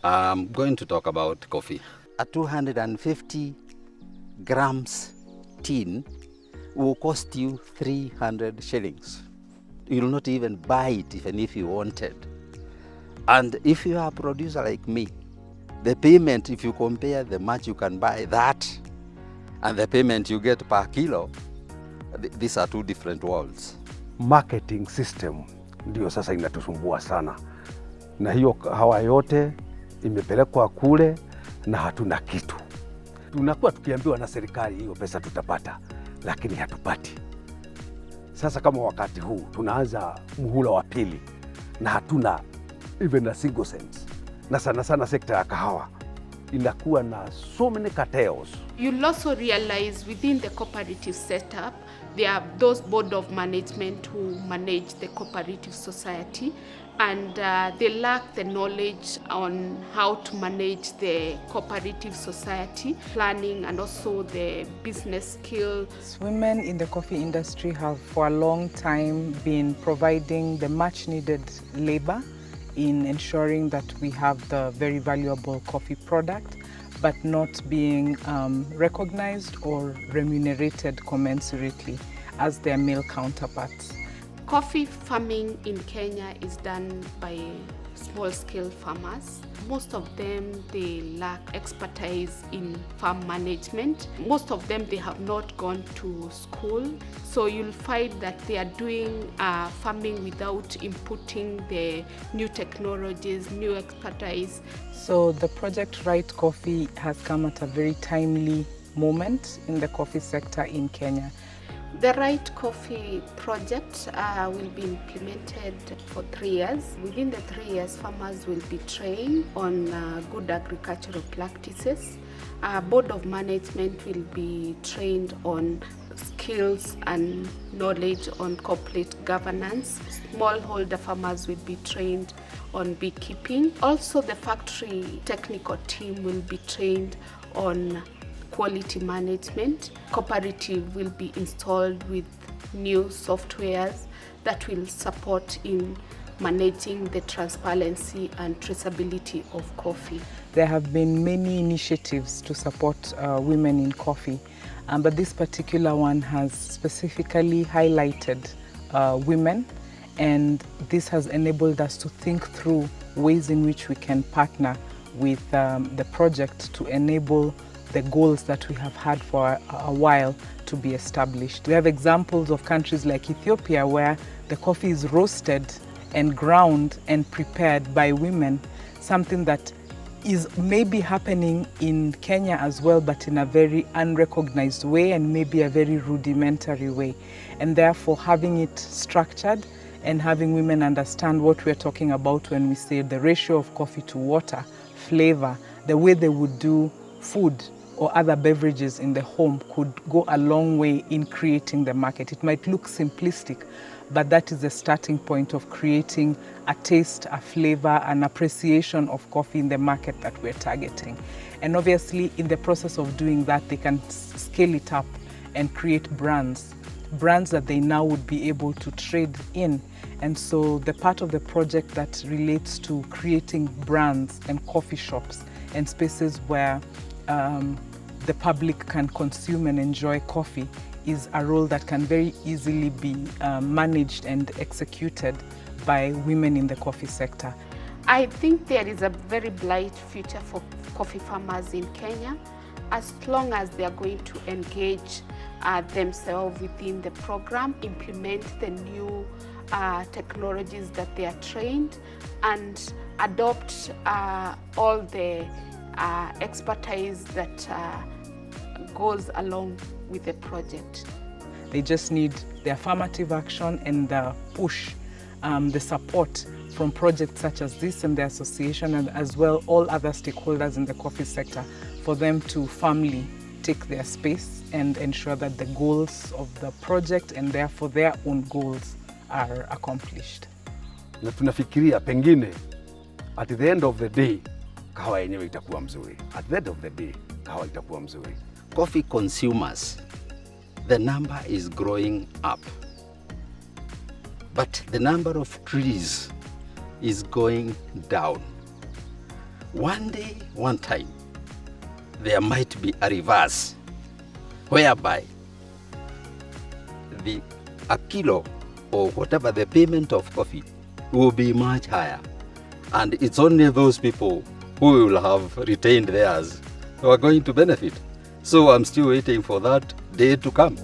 I'm going to talk about coffee. A 250 grams tin will cost you 300 shillings. You'll not even buy it even if you wanted. And if you are a producer like me, the payment, if you compare the much you can buy that and the payment you get per kilo, these are two different worlds. Marketing system ndio sasa inatusumbua sana, na hiyo kahawa yote imepelekwa kule na hatuna kitu. Tunakuwa tukiambiwa na serikali hiyo pesa tutapata, lakini hatupati. Sasa kama wakati huu tunaanza muhula wa pili na hatuna even a single cent, na sana sana sekta ya kahawa inakuwa na so many cartels. You'll also realize within the cooperative setup, there are those board of management who manage the cooperative society, and they lack the knowledge on how to manage the cooperative society, planning, and also the business skills. Women in the coffee industry have for a long time been providing the much needed labor in ensuring that we have the very valuable coffee product, but not being recognized or remunerated commensurately as their male counterparts. Coffee farming in Kenya is done by small-scale farmers. Most of them, they lack expertise in farm management. Most of them, they have not gone to school. So you'll find that they are doing farming without inputting the new technologies, new expertise. So the project Right Coffee has come at a very timely moment in the coffee sector in Kenya. The Right Coffee project will be implemented for 3 years. Within the 3 years, farmers will be trained on good agricultural practices. Board of management will be trained on skills and knowledge on corporate governance. Smallholder farmers will be trained on beekeeping. Also, the factory technical team will be trained on quality management. Cooperative will be installed with new softwares that will support in managing the transparency and traceability of coffee. There have been many initiatives to support women in coffee, but this particular one has specifically highlighted women, and this has enabled us to think through ways in which we can partner with the project to enable the goals that we have had for a while to be established. We have examples of countries like Ethiopia where the coffee is roasted and ground and prepared by women, something that is maybe happening in Kenya as well, but in a very unrecognized way and maybe a very rudimentary way. And therefore having it structured and having women understand what we're talking about when we say the ratio of coffee to water, flavor, the way they would do food or other beverages in the home could go a long way in creating the market. It might look simplistic, but that is the starting point of creating a taste, a flavor, an appreciation of coffee in the market that we're targeting. And obviously, in the process of doing that, they can scale it up and create brands that they now would be able to trade in. And so the part of the project that relates to creating brands and coffee shops and spaces where the public can consume and enjoy coffee is a role that can very easily be managed and executed by women in the coffee sector. I think there is a very bright future for coffee farmers in Kenya, as long as they are going to engage themselves within the program, implement the new technologies that they are trained, and adopt all the expertise that goes along with the project. They just need the affirmative action and the push, the support from projects such as this and the association, and as well all other stakeholders in the coffee sector, for them to firmly take their space and ensure that the goals of the project and therefore their own goals are accomplished. Na tunafikiria pengine at the end of the day kahawa yenyewe itakuwa mzuri. At the end of the day kahawa itakuwa mzuri. Coffee consumers, the number is growing up, but the number of trees is going down. one day, one time, there might be a reverse, whereby a kilo or whatever the payment of coffee will be much higher. And it's only those people who will have retained theirs who are going to benefit. So I'm still waiting for that day to come.